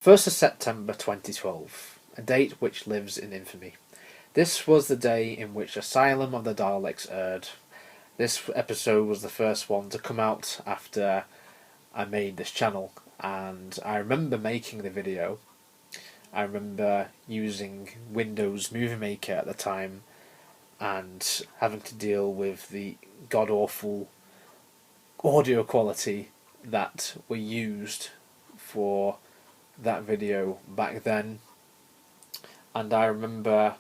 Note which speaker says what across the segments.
Speaker 1: 1st of September 2012, a date which lives in infamy. This was the day in which Asylum of the Daleks aired. This episode was the first one to come out after I made this channel, and I remember making the video. I remember using Windows Movie Maker at the time and having to deal with the god-awful audio quality that we used for that video back then, and I remember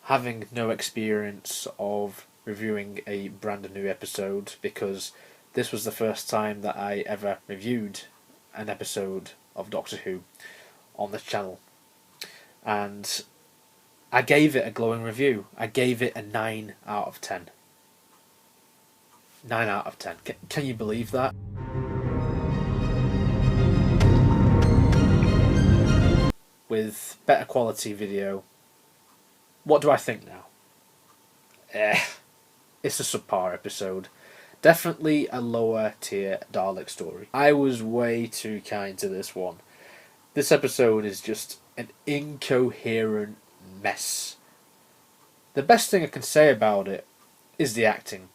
Speaker 1: having no experience of reviewing a brand new episode because this was the first time that I ever reviewed an episode of Doctor Who on this channel, and I gave it a glowing review. I gave it a 9 out of 10. 9 out of 10. Can you believe that? With better quality video. What do I think now? It's a subpar episode. Definitely a lower tier Dalek story. I was way too kind to this one. This episode is just an incoherent mess. The best thing I can say about it is the acting.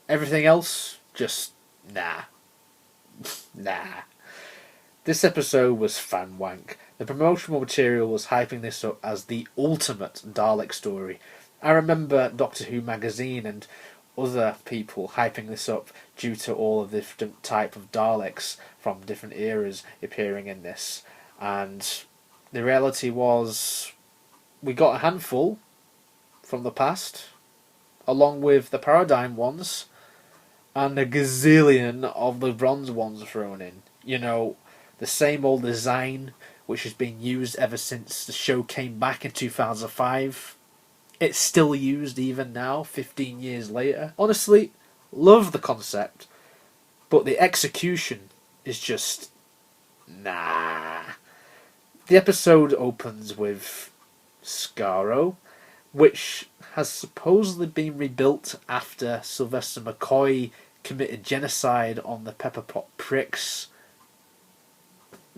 Speaker 1: Everything else, just nah. Nah. This episode was fan wank. The promotional material was hyping this up as the ultimate Dalek story. I remember Doctor Who magazine and other people hyping this up due to all of the different type of Daleks from different eras appearing in this. And the reality was, we got a handful from the past, along with the Paradigm ones, and a gazillion of the bronze ones thrown in. You know, the same old design which has been used ever since the show came back in 2005. It's still used even now, 15 years later. Honestly, love the concept, but the execution is just nah. The episode opens with Skaro, which has supposedly been rebuilt after Sylvester McCoy committed genocide on the Pepperpot pricks.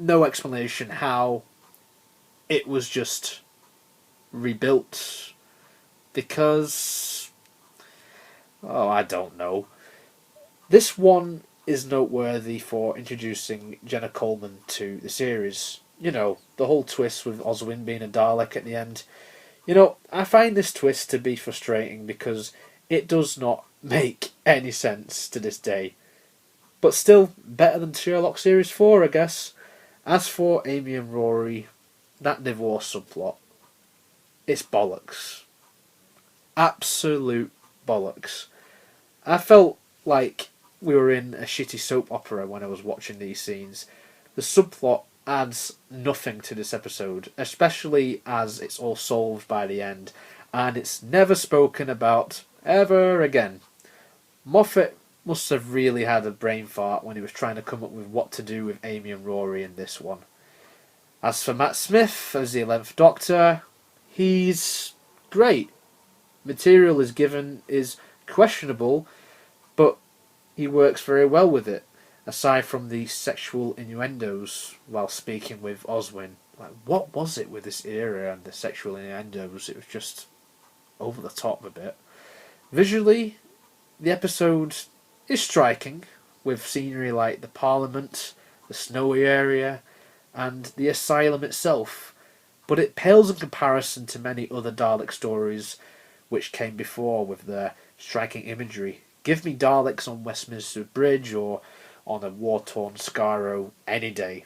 Speaker 1: No explanation how. It was just rebuilt because, I don't know. This one is noteworthy for introducing Jenna Coleman to the series. You know, the whole twist with Oswin being a Dalek at the end. You know, I find this twist to be frustrating because it does not make any sense to this day. But still, better than Sherlock Series 4, I guess. As for Amy and Rory, that divorce subplot, it's bollocks. Absolute bollocks. I felt like we were in a shitty soap opera when I was watching these scenes. The subplot adds nothing to this episode, especially as it's all solved by the end, and it's never spoken about ever again. Moffat must have really had a brain fart when he was trying to come up with what to do with Amy and Rory in this one. As for Matt Smith as the 11th Doctor, he's great. Material is given is questionable, but he works very well with it, aside from the sexual innuendos while speaking with Oswin. Like, what was it with this era and the sexual innuendos? It was just over the top a bit. Visually, the episode is striking, with scenery like the Parliament, the snowy area, and the asylum itself, but it pales in comparison to many other Dalek stories which came before with their striking imagery. Give me Daleks on Westminster Bridge or on a war-torn Skaro any day.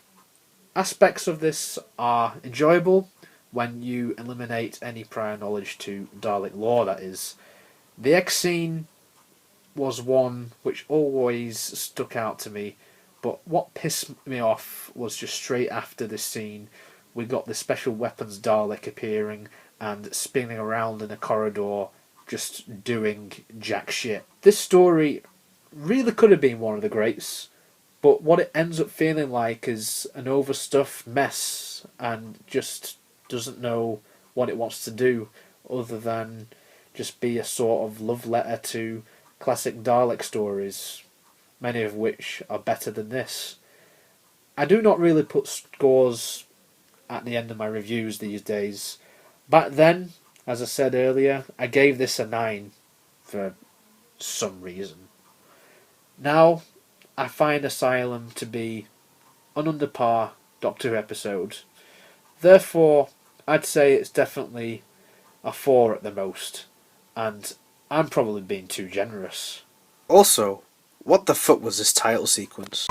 Speaker 1: Aspects of this are enjoyable when you eliminate any prior knowledge to Dalek lore, that is. The X scene was one which always stuck out to me, but what pissed me off was just straight after this scene we got the special weapons Dalek appearing and spinning around in a corridor just doing jack shit. This story really could have been one of the greats, but what it ends up feeling like is an overstuffed mess and just doesn't know what it wants to do other than just be a sort of love letter to classic Dalek stories, many of which are better than this. I do not really put scores at the end of my reviews these days. Back then, as I said earlier, I gave this a 9 for some reason. Now, I find Asylum to be an under par Doctor Who episode. Therefore, I'd say it's definitely a 4 at the most, and I'm probably being too generous.
Speaker 2: Also, what the fuck was this title sequence?